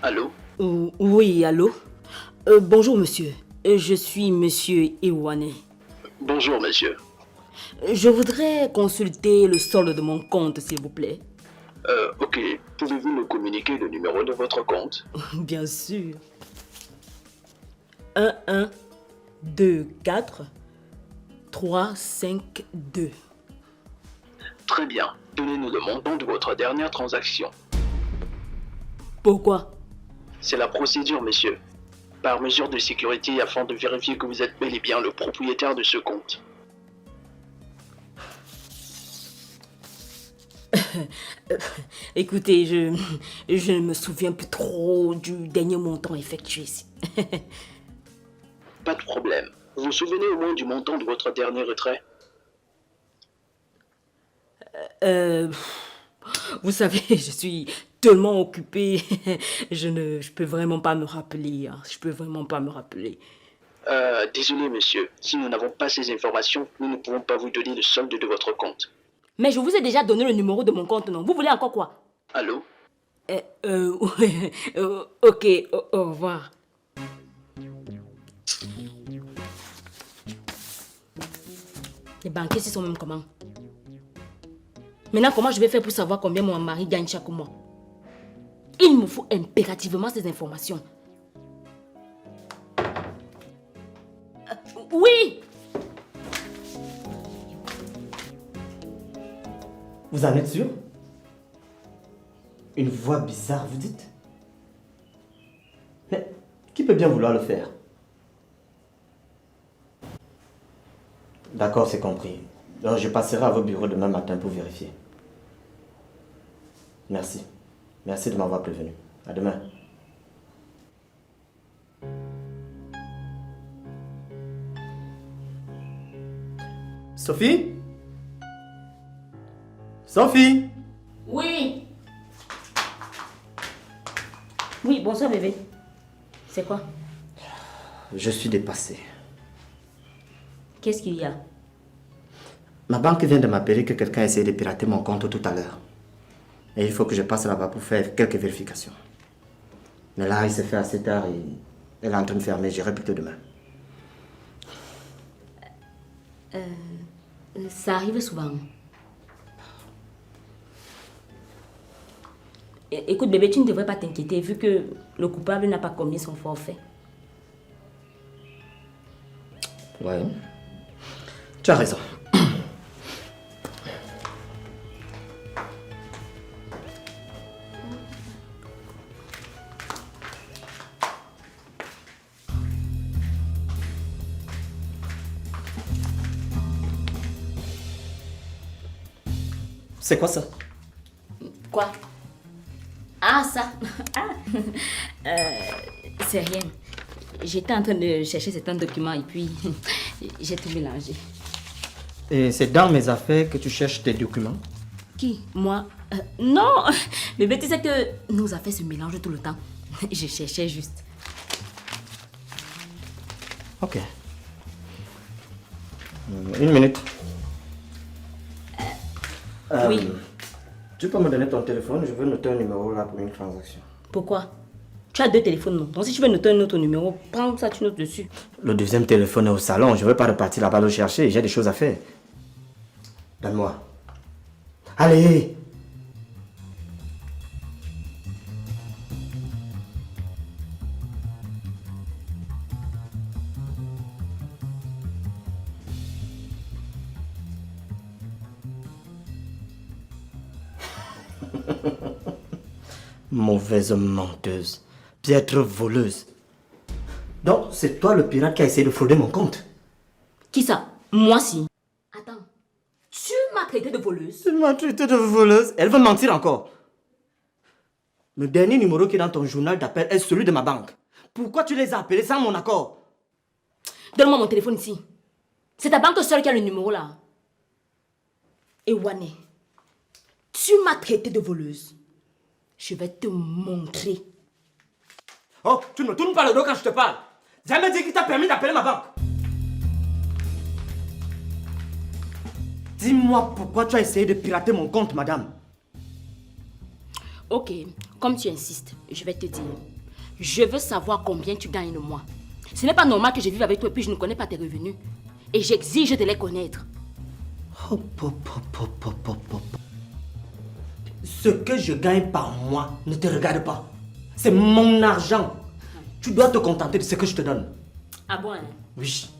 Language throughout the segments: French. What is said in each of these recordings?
Allô? Oui, allô? Bonjour, monsieur. Je suis monsieur Iwane. Bonjour, monsieur. Je voudrais consulter le solde de mon compte, s'il vous plaît. Ok. Pouvez-vous me communiquer le numéro de votre compte? Bien sûr. 1124 352. Très bien. Donnez-nous le montant de votre dernière transaction. Pourquoi? C'est la procédure, monsieur. Par mesure de sécurité afin de vérifier que vous êtes bel et bien le propriétaire de ce compte. Écoutez, je ne me souviens plus trop du dernier montant effectué ici. Pas de problème. Vous vous souvenez au moins du montant de votre dernier retrait? Vous savez, je suis tellement occupée. Je peux vraiment pas me rappeler. Je peux vraiment pas me rappeler. Désolé, monsieur. Si nous n'avons pas ces informations, nous ne pouvons pas vous donner le solde de votre compte. Mais je vous ai déjà donné le numéro de mon compte, non? Vous voulez encore quoi? Allô? Ok, au revoir. Les banquiers, ils sont même comment? Maintenant, comment je vais faire pour savoir combien mon mari gagne chaque mois? Il me faut impérativement ces informations. Oui! Vous en êtes sûr? Une voix bizarre, vous dites? Mais qui peut bien vouloir le faire? D'accord, c'est compris. Donc je passerai à vos bureaux demain matin pour vérifier. Merci. Merci de m'avoir prévenu. À demain. Sophie? Sophie? Oui! Oui, bonsoir bébé. C'est quoi? Je suis dépassé. Qu'est-ce qu'il y a? Ma banque vient de m'appeler que quelqu'un a essayé de pirater mon compte tout à l'heure. Et il faut que je passe là-bas pour faire quelques vérifications. Mais là, il s'est fait assez tard et elle est en train de fermer. J'irai plutôt demain. Ça arrive souvent. Écoute bébé, tu ne devrais pas t'inquiéter vu que le coupable n'a pas commis son forfait. Ouais. Tu as raison. C'est quoi ça? Quoi? Ah, ça. C'est rien. J'étais en train de chercher certains documents et puis j'ai tout mélangé. Et c'est dans mes affaires que tu cherches tes documents? Qui? Moi? Non! Bébé, tu sais que nos affaires se mélangent tout le temps. Je cherchais juste. Ok. Une minute. Oui. Tu peux me donner ton téléphone? Je veux noter un numéro là pour une transaction. Pourquoi? Tu as 2 téléphones, non? Donc si tu veux noter un autre numéro, prends ça, tu notes dessus. Le deuxième téléphone est au salon. Je ne veux pas repartir là-bas le chercher. J'ai des choses à faire. Donne-moi. Allez! Mauvaise menteuse. Piètre voleuse. Donc, c'est toi le pirate qui a essayé de frauder mon compte? Qui ça? Moi si. Attends. Tu m'as traité de voleuse. Tu m'as traité de voleuse. Elle veut mentir encore. Le dernier numéro qui est dans ton journal d'appel est celui de ma banque. Pourquoi tu les as appelés sans mon accord? Donne-moi mon téléphone ici. C'est ta banque seule qui a le numéro là. Et Wané, tu m'as traité de voleuse. Je vais te montrer. Oh, tu ne me tournes pas le dos quand je te parle. Jamais dit qu'il t'a permis d'appeler ma banque. Dis-moi pourquoi tu as essayé de pirater mon compte, madame. Ok, comme tu insistes, je vais te dire. Je veux savoir combien tu gagnes le mois. Ce n'est pas normal que je vive avec toi et puis je ne connais pas tes revenus. Et j'exige de les connaître. Hop, hop, hop, hop, hop, hop, hop. Ce que je gagne par mois ne te regarde pas. C'est mon argent. Tu dois te contenter de ce que je te donne. Ah bon, hein? Oui.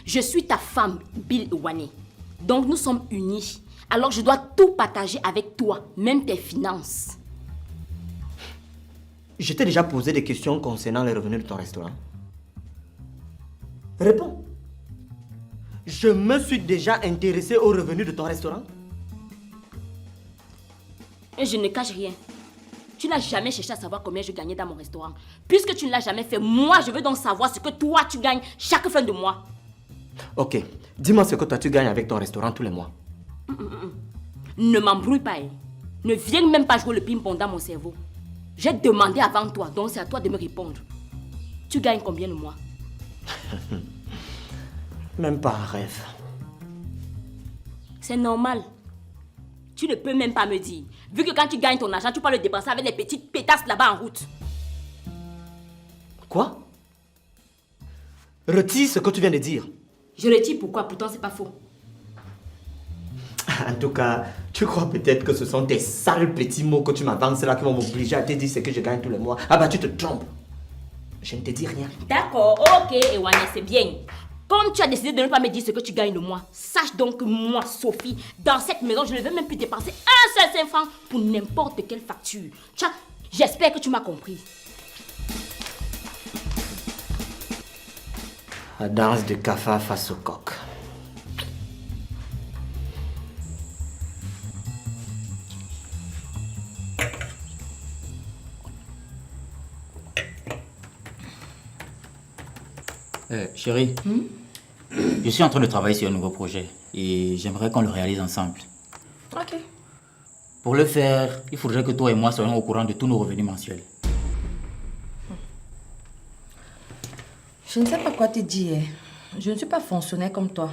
Je suis ta femme, Bill Wané. Donc nous sommes unis. Alors je dois tout partager avec toi, même tes finances. Je t'ai déjà posé des questions concernant les revenus de ton restaurant. Réponds. Je me suis déjà intéressé aux revenus de ton restaurant. Et je ne cache rien. Tu n'as jamais cherché à savoir combien je gagnais dans mon restaurant. Puisque tu ne l'as jamais fait, moi je veux donc savoir ce que toi tu gagnes chaque fin de mois. Ok, dis-moi ce que toi tu gagnes avec ton restaurant tous les mois. Ne m'embrouille pas, hein. Ne viens même pas jouer le ping-pong dans mon cerveau. J'ai demandé avant toi, donc c'est à toi de me répondre. Tu gagnes combien le mois? Même pas un rêve. C'est normal. Tu ne peux même pas me dire. Vu que quand tu gagnes ton argent, tu peux le dépenser avec les petites pétasses là-bas en route. Quoi? Retire ce que tu viens de dire. Je le dis pourquoi, pourtant c'est pas faux. En tout cas, tu crois peut-être que ce sont tes sales petits mots que tu m'avances là qui vont m'obliger à te dire ce que je gagne tous les mois. Ah bah tu te trompes. Je ne te dis rien. D'accord, ok, Ewane, c'est bien. Comme tu as décidé de ne pas me dire ce que tu gagnes le mois, sache donc que moi, Sophie, dans cette maison, je ne vais même plus dépenser un seul 5 francs pour n'importe quelle facture. Tiens, j'espère que tu m'as compris. La danse de cafard face au coq. Chérie, je suis en train de travailler sur un nouveau projet et j'aimerais qu'on le réalise ensemble. Ok. Pour le faire, il faudrait que toi et moi soyons au courant de tous nos revenus mensuels. Je ne sais pas quoi te dire. Je ne suis pas fonctionnaire comme toi.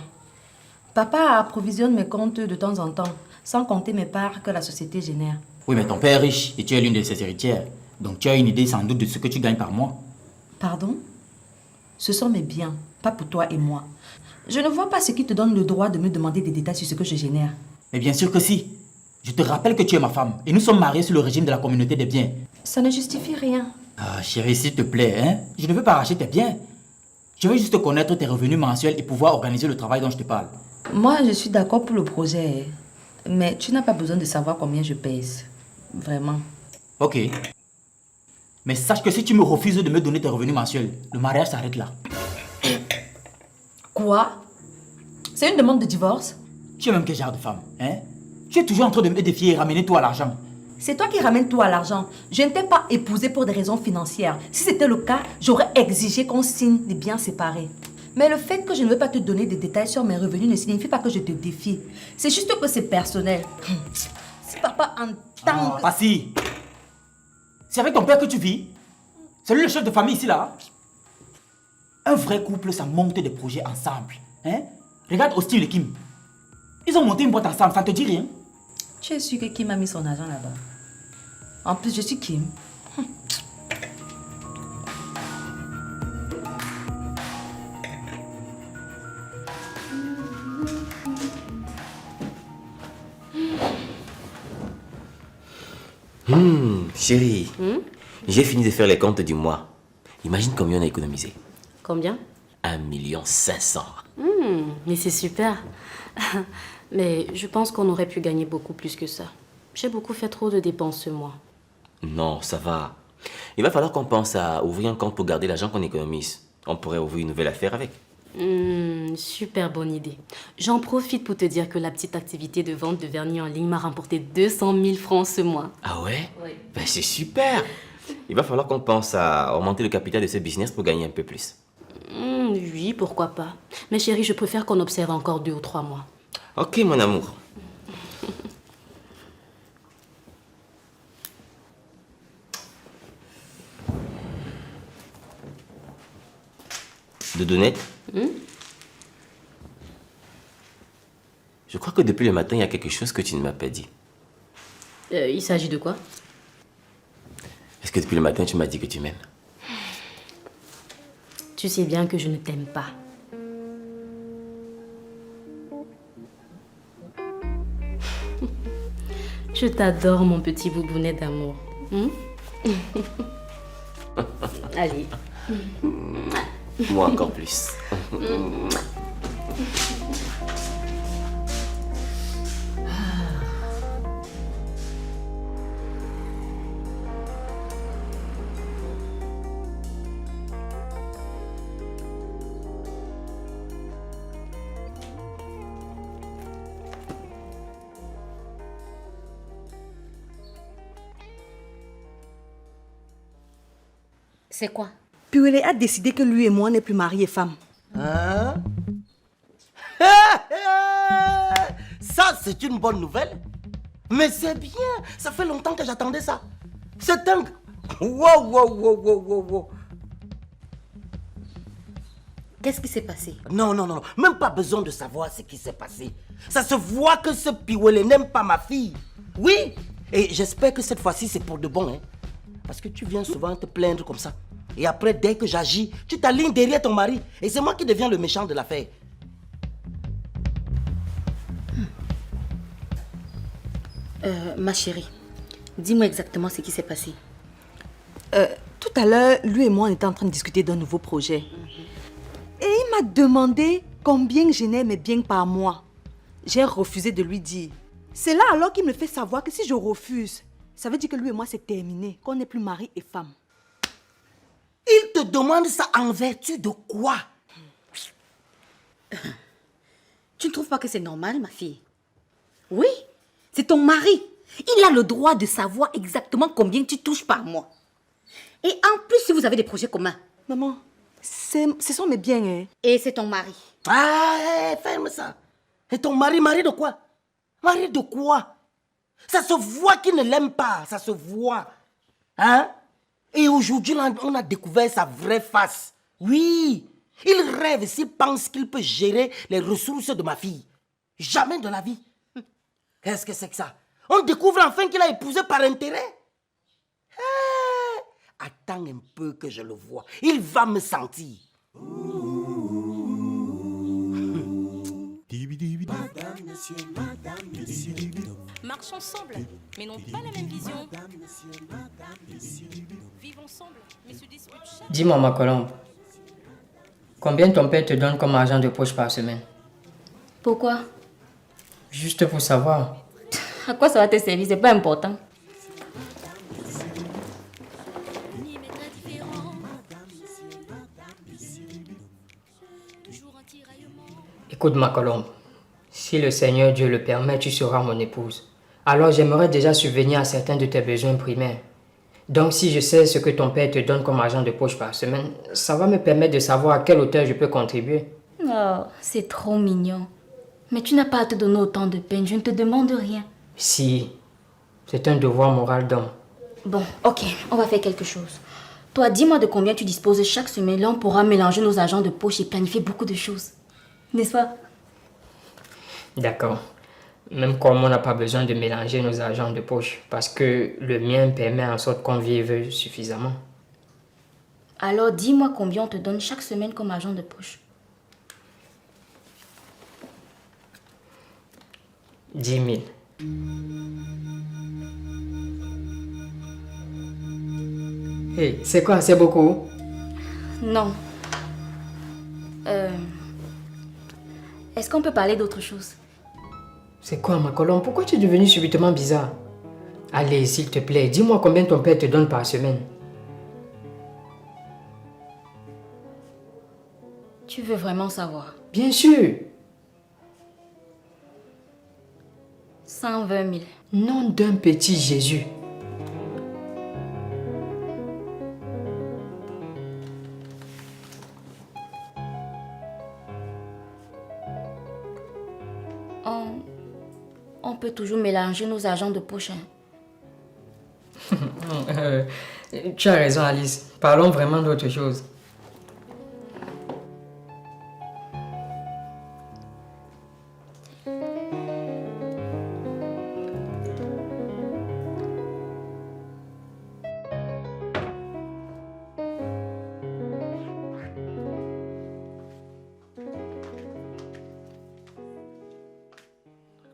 Papa approvisionne mes comptes de temps en temps, sans compter mes parts que la société génère. Oui, mais ton père est riche et tu es l'une de ses héritières. Donc tu as une idée sans doute de ce que tu gagnes par mois. Pardon? Ce sont mes biens, pas pour toi et moi. Je ne vois pas ce qui te donne le droit de me demander des détails sur ce que je génère. Mais bien sûr que si. Je te rappelle que tu es ma femme et nous sommes mariés sous le régime de la communauté des biens. Ça ne justifie rien. Ah, chérie, s'il te plaît, hein? Je ne veux pas arracher tes biens. Je veux juste connaître tes revenus mensuels et pouvoir organiser le travail dont je te parle. Moi, je suis d'accord pour le projet. Mais tu n'as pas besoin de savoir combien je pèse. Vraiment. Ok. Mais sache que si tu me refuses de me donner tes revenus mensuels, le mariage s'arrête là. Quoi? C'est une demande de divorce? Tu es même quel genre de femme, hein? Tu es toujours en train de me défier et ramener tout à l'argent. C'est toi qui ramènes tout à l'argent. Je ne t'ai pas épousée pour des raisons financières. Si c'était le cas, j'aurais exigé qu'on signe des biens séparés. Mais le fait que je ne veux pas te donner des détails sur mes revenus ne signifie pas que je te défie. C'est juste que c'est personnel. Si papa entend... Pas si. C'est avec ton père que tu vis. C'est lui le chef de famille ici, là. Un vrai couple, ça monte des projets ensemble. Hein? Regarde Austin et Kim. Ils ont monté une boîte ensemble, ça ne te dit rien? Tu es sûr que Kim a mis son argent là-bas? En plus, je suis Kim. Chérie, j'ai fini de faire les comptes du mois. Imagine combien on a économisé. Combien? 1,5 million. Mais c'est super. Mais je pense qu'on aurait pu gagner beaucoup plus que ça. J'ai beaucoup fait trop de dépenses ce mois. Non, ça va. Il va falloir qu'on pense à ouvrir un compte pour garder l'argent qu'on économise. On pourrait ouvrir une nouvelle affaire avec. Super bonne idée. J'en profite pour te dire que la petite activité de vente de vernis en ligne m'a rapporté 200 000 francs ce mois. Ah ouais? Oui. Ben, c'est super. Il va falloir qu'on pense à augmenter le capital de ce business pour gagner un peu plus. Oui, pourquoi pas. Mais chérie, je préfère qu'on observe encore 2 ou 3 mois. Ok, mon amour. Doudonette? Je crois que depuis le matin, il y a quelque chose que tu ne m'as pas dit. Il s'agit de quoi? Est-ce que depuis le matin, tu m'as dit que tu m'aimes? Tu sais bien que je ne t'aime pas. Je t'adore, mon petit boubounet d'amour. Allez. Moi encore plus. C'est quoi? Piwele a décidé que lui et moi n'est plus mari et femme. Hein? Ça, c'est une bonne nouvelle. Mais c'est bien. Ça fait longtemps que j'attendais ça. C'est un... Wow. Qu'est-ce qui s'est passé? Non. Même pas besoin de savoir ce qui s'est passé. Ça se voit que ce Piwele n'aime pas ma fille. Oui. Et j'espère que cette fois-ci, c'est pour de bon. Hein? Parce que tu viens souvent te plaindre comme ça. Et après, dès que j'agis, tu t'alignes derrière ton mari. Et c'est moi qui deviens le méchant de l'affaire. Ma chérie, dis-moi exactement ce qui s'est passé. Tout à l'heure, lui et moi, on était en train de discuter d'un nouveau projet. Et il m'a demandé combien je n'aimais bien par mois. J'ai refusé de lui dire. C'est là alors qu'il me fait savoir que si je refuse, ça veut dire que lui et moi, c'est terminé, qu'on n'est plus mari et femme. Il te demande ça en vertu de quoi? Tu ne trouves pas que c'est normal, ma fille? Oui, c'est ton mari. Il a le droit de savoir exactement combien tu touches par mois. Et en plus, si vous avez des projets communs. Maman, ce sont mes biens, hein. Et c'est ton mari. Ah, ferme ça. Et ton mari de quoi? Mari de quoi? Ça se voit qu'il ne l'aime pas, ça se voit. Hein? Et aujourd'hui, on a découvert sa vraie face. Oui, il rêve s'il pense qu'il peut gérer les ressources de ma fille. Jamais de la vie. Qu'est-ce que c'est que ça? On découvre enfin qu'il a épousé par intérêt. Attends un peu que je le vois. Il va me sentir. Marchent ensemble, mais n'ont pas la même vision. Vivent ensemble, mais se disputent chaque... Dis-moi, ma colombe, combien ton père te donne comme argent de poche par semaine? Pourquoi? Juste pour savoir. À quoi ça va te servir? C'est pas important. Écoute, ma colombe, si le Seigneur Dieu le permet, tu seras mon épouse. Alors j'aimerais déjà subvenir à certains de tes besoins primaires. Donc si je sais ce que ton père te donne comme argent de poche par semaine, ça va me permettre de savoir à quelle hauteur je peux contribuer. Oh, c'est trop mignon. Mais tu n'as pas à te donner autant de peine, je ne te demande rien. Si, c'est un devoir moral d'homme. Bon, ok, on va faire quelque chose. Toi, dis-moi de combien tu disposes chaque semaine. Là, on pourra mélanger nos argents de poche et planifier beaucoup de choses. N'est-ce pas? D'accord. Même comme on n'a pas besoin de mélanger nos argents de poche, parce que le mien permet en sorte qu'on vive suffisamment. Alors, dis-moi combien on te donne chaque semaine comme argent de poche. 10 000. Hey, c'est quoi? C'est beaucoup? Non. Est-ce qu'on peut parler d'autre chose? C'est quoi, ma colombe? Pourquoi tu es devenue subitement bizarre? Allez, s'il te plaît, dis-moi combien ton père te donne par semaine. Tu veux vraiment savoir? Bien sûr. 120 000. Nom d'un petit Jésus. On peut toujours mélanger nos agents de poche. Tu as raison, Alice. Parlons vraiment d'autre chose.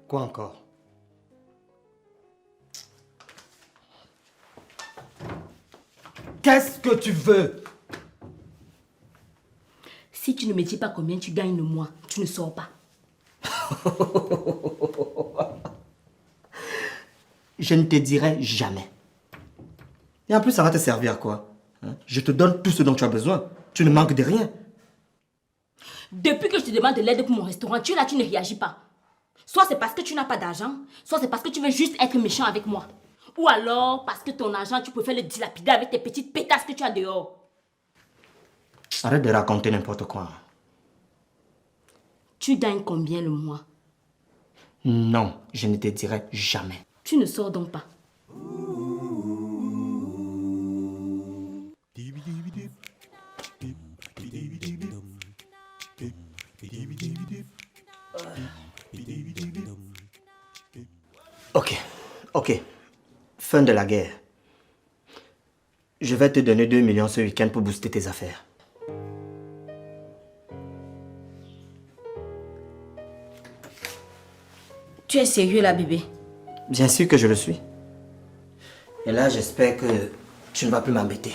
Quoi encore? Qu'est-ce que tu veux? Si tu ne me dis pas combien tu gagnes le mois, tu ne sors pas. Je ne te dirai jamais. Et en plus, ça va te servir à quoi? Hein? Je te donne tout ce dont tu as besoin. Tu ne manques de rien. Depuis que je te demande de l'aide pour mon restaurant, tu es là, tu ne réagis pas. Soit c'est parce que tu n'as pas d'argent, soit c'est parce que tu veux juste être méchant avec moi. Ou alors parce que ton argent, tu préfères le dilapider avec tes petites pétasses que tu as dehors. Arrête de raconter n'importe quoi. Tu gagnes combien le mois? Non, je ne te dirai jamais. Tu ne sors donc pas. Ok. Fin de la guerre. Je vais te donner 2 millions ce week-end pour booster tes affaires. Tu es sérieux là, bébé? Bien sûr que je le suis. Et là, j'espère que tu ne vas plus m'embêter.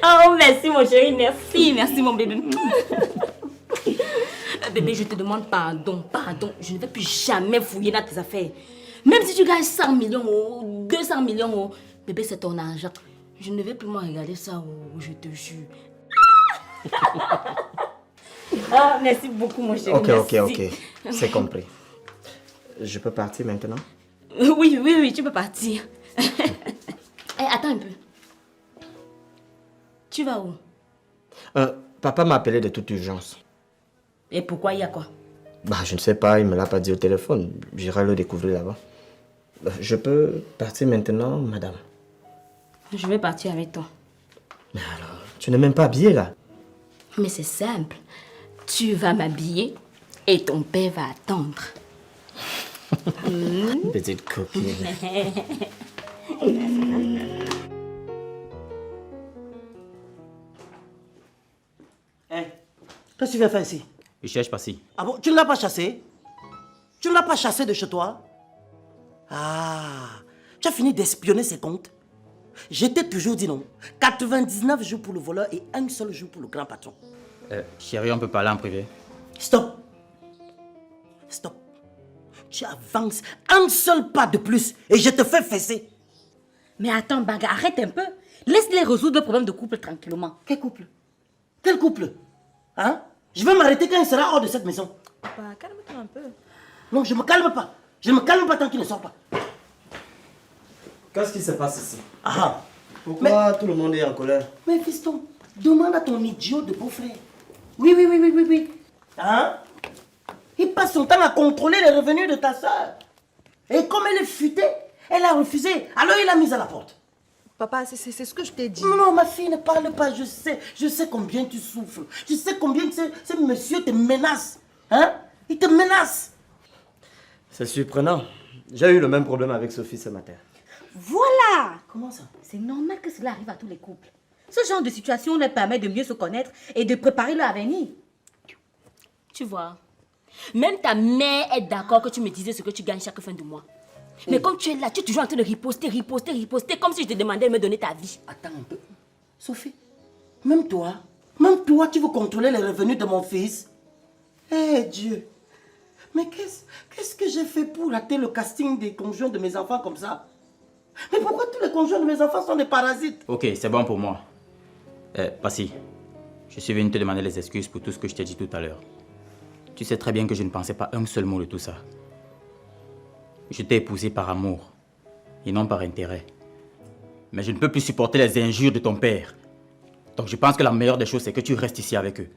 Oh, merci mon chéri, merci. Merci mon bébé. Bébé, je te demande pardon. Je ne vais plus jamais fouiller dans tes affaires. Même si tu gagnes 100 millions ou 200 millions, bébé, c'est ton argent. Je ne vais plus me regarder ça, je te jure. Ah, merci beaucoup mon chéri. Ok. C'est compris. Je peux partir maintenant? Oui, tu peux partir. Attends un peu. Tu vas où? Papa m'a appelé de toute urgence. Et pourquoi il y a quoi? Je ne sais pas, il ne me l'a pas dit au téléphone. J'irai le découvrir là-bas. Je peux partir maintenant, madame? Je vais partir avec toi. Mais alors, tu n'es même pas habillée là? Mais c'est simple. Tu vas m'habiller et ton père va attendre. Petite copine. Qu'est-ce que tu viens faire ici? Je cherche Passy. Ah bon, tu ne l'as pas chassé? Tu ne l'as pas chassé de chez toi? Ah, tu as fini d'espionner ses comptes? Je t'ai toujours dit non. 99 jours pour le voleur et un seul jour pour le grand patron. Chérie, on peut parler en privé. Stop. Tu avances un seul pas de plus et je te fais fesser. Mais attends, Baga, arrête un peu. Laisse-les résoudre le problème de couple tranquillement. Quel couple? Quel couple? Hein? Je vais m'arrêter quand il sera hors de cette maison. Papa, calme-toi un peu. Non, je ne me calme pas. Je ne me calme pas tant qu'il ne sort pas. Qu'est-ce qui se passe ici? Ah. Pourquoi tout le monde est en colère? Mais fiston, demande à ton idiot de beau-frère. Oui. Hein? Il passe son temps à contrôler les revenus de ta soeur. Et comme elle est futée, elle a refusé. Alors il l'a mise à la porte. Papa, c'est ce que je t'ai dit. Non, ma fille, ne parle pas. Je sais combien tu souffres. Je sais combien ce monsieur te menace. Hein? Il te menace. C'est surprenant. J'ai eu le même problème avec Sophie ce matin. Voilà! Comment ça? C'est normal que cela arrive à tous les couples. Ce genre de situation leur permet de mieux se connaître et de préparer leur avenir. Tu vois, même ta mère est d'accord que tu me disais ce que tu gagnes chaque fin de mois. Mais comme tu es là, tu es toujours en train de riposter, comme si je te demandais de me donner ta vie. Attends un peu. Sophie, même toi, tu veux contrôler les revenus de mon fils? Eh Dieu! Mais qu'est-ce que j'ai fait pour rater le casting des conjoints de mes enfants comme ça? Mais pourquoi tous les conjoints de mes enfants sont des parasites? Ok, c'est bon pour moi. Passy, je suis venu te demander les excuses pour tout ce que je t'ai dit tout à l'heure. Tu sais très bien que je ne pensais pas un seul mot de tout ça. Je t'ai épousé par amour et non par intérêt. Mais je ne peux plus supporter les injures de ton père. Donc je pense que la meilleure des choses, c'est que tu restes ici avec eux.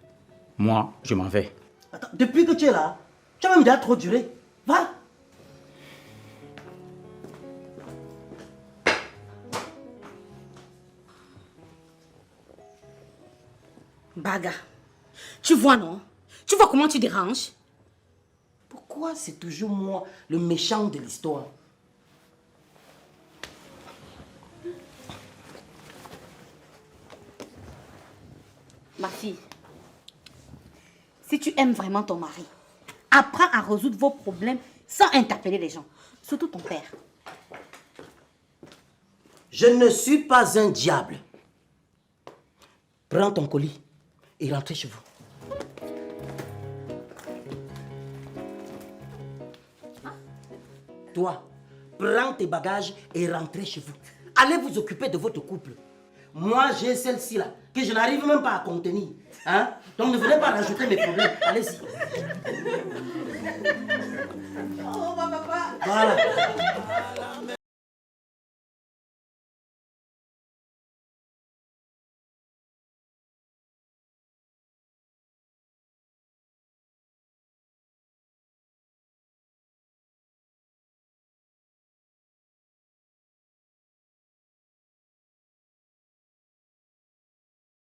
Moi, je m'en vais. Attends, depuis que tu es là, tu as même déjà trop duré. Va. Baga, tu vois non? Tu vois comment tu déranges? Pourquoi c'est toujours moi le méchant de l'histoire? Ma fille, si tu aimes vraiment ton mari, apprends à résoudre vos problèmes sans interpeller les gens, surtout ton père. Je ne suis pas un diable. Prends ton colis et rentrez chez vous. Toi, prends tes bagages et rentrez chez vous. Allez vous occuper de votre couple. Moi, j'ai celle-ci là, que je n'arrive même pas à contenir. Hein? Donc ne venez pas rajouter mes problèmes. Allez-y. Oh, papa. Voilà.